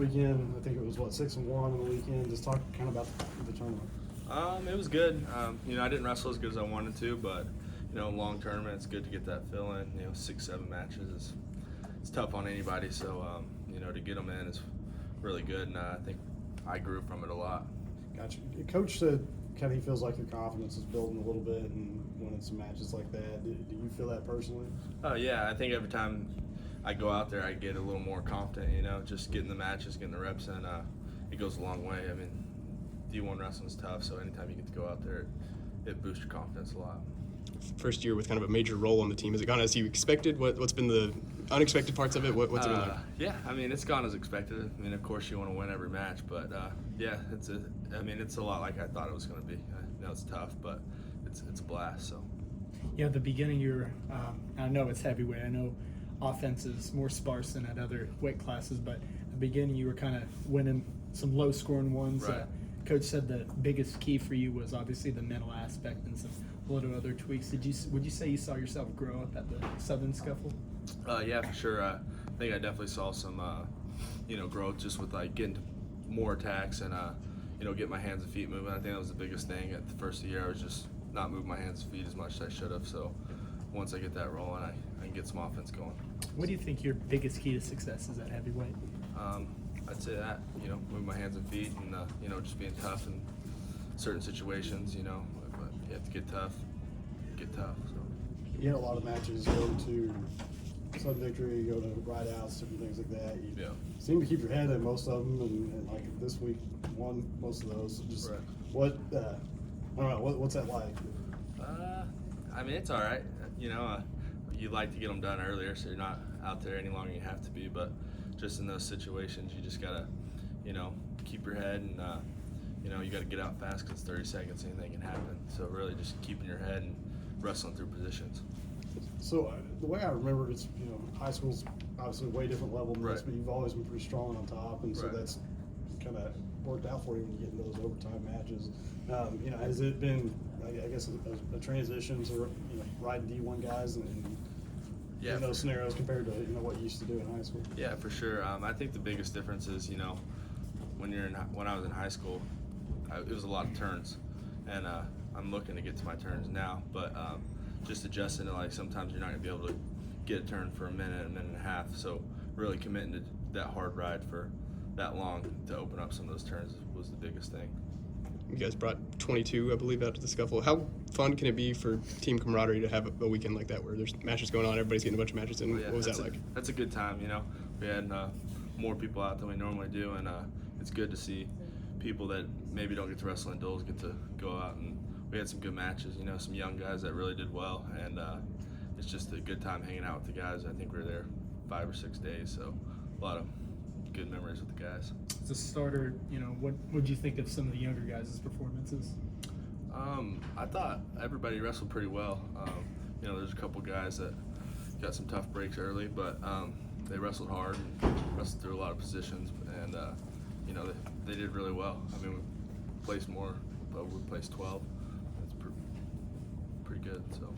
Weekend, I think it was 6-1 on the weekend. Just talk kind of about the tournament. It was good. I didn't wrestle as good as I wanted to, but long term, it's good to get that fill in. 6-7 matches it's tough on anybody, so to get them in is really good, and I think I grew from it a lot. Gotcha. Coach said kind of he feels like your confidence is building a little bit and winning some matches like that. Do you feel that personally? Oh yeah, I think every time I go out there, I get a little more confident. Just getting the matches, getting the reps in, it goes a long way. I mean, D1 wrestling is tough, so anytime you get to go out there, it boosts your confidence a lot. First year with kind of a major role on the team. Has it gone as you expected? What's been the unexpected parts of it? What's it been like? Yeah, I mean, it's gone as expected. I mean, of course, you want to win every match, but yeah, it's a lot like I thought it was going to be. I know it's tough, but it's a blast. So. Yeah, at the beginning I know it's heavyweight. I know offense is more sparse than at other weight classes, but at the beginning you were kind of winning some low-scoring ones. Right. Coach said the biggest key for you was obviously the mental aspect and some little other tweaks. Would you say you saw yourself grow up at the Southern Scuffle? Yeah, for sure. I think I definitely saw some, growth just with getting more attacks and get my hands and feet moving. I think that was the biggest thing. At the first of the year, I was just not moving my hands and feet as much as I should have. So once I get that rolling, I can get some offense going. What do you think your biggest key to success is at heavyweight? I'd say that, moving my hands and feet and, just being tough in certain situations, but you have to get tough. So. You had a lot of matches go to sudden victory, go to ride-outs, different things like that. You seem to keep your head in most of them, and like this week won most of those. Just right. What, I don't know, what's that like? I mean, it's all right. You like to get them done earlier, so you're not out there any longer than you have to be. But just in those situations, you just gotta, keep your head, and you gotta get out fast because 30 seconds, anything can happen. So really, just keeping your head and wrestling through positions. So the way I remember it's high school's obviously a way different level than this, but you've always been pretty strong on top, and so that's kind of worked out for you when you get in those overtime matches. Has it been, I guess, a transition to riding D1 guys and in those scenarios compared to what you used to do in high school? Yeah, for sure. I think the biggest difference is when I was in high school, it was a lot of turns, and I'm looking to get to my turns now, but just adjusting to sometimes you're not going to be able to get a turn for a minute and a half. So really committing to that hard ride for that long to open up some of those turns was the biggest thing. You guys brought 22, I believe, out to the Scuffle. How fun can it be for team camaraderie to have a weekend like that where there's matches going on, everybody's getting a bunch of matches in? What was that like? That's a good time. We had more people out than we normally do, and it's good to see people that maybe don't get to wrestle in duels get to go out, and we had some good matches, some young guys that really did well, and it's just a good time hanging out with the guys. I think we were there 5 or 6 days, so a lot of good memories with the guys. As a starter, what would you think of some of the younger guys' performances? I thought everybody wrestled pretty well. There's a couple guys that got some tough breaks early, but they wrestled hard and wrestled through a lot of positions, and they did really well. I mean, we placed more, but we placed 12. That's pretty good. So.